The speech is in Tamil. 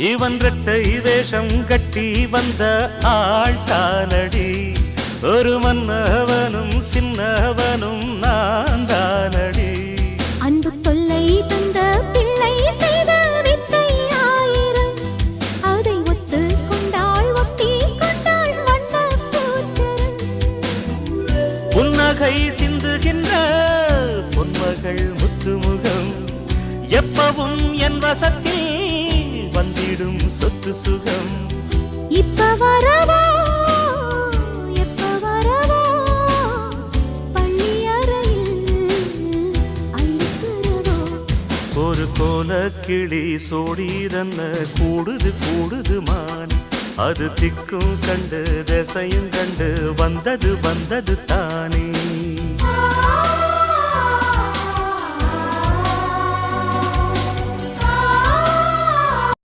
இவன் ரெட்டை வேஷம் கட்டி வந்த ஆழ்த்தானடி ஒரு மன்னவனும் சின்னவனும் நான் தானடி அன்பு தொல்லை தந்த பிள்ளை செய்த வித்தை ஆயிரம் அதை ஒத்து கொண்டாள் ஒட்டி கொண்டாள் வண்ண பூச்சரம் புன்னகை சிந்துகின்ற பொன்மகள் முத்துமுகம் எப்பவும் என் வசத்தில் வந்திடும் சொத்து சுகம் இப்ப வரவா ஒரு கோல கிளி சோடிதன்ன கூடுது கூடுது மான் அது திக்கும் கண்டு திசையும் கண்டு வந்தது வந்தது தானே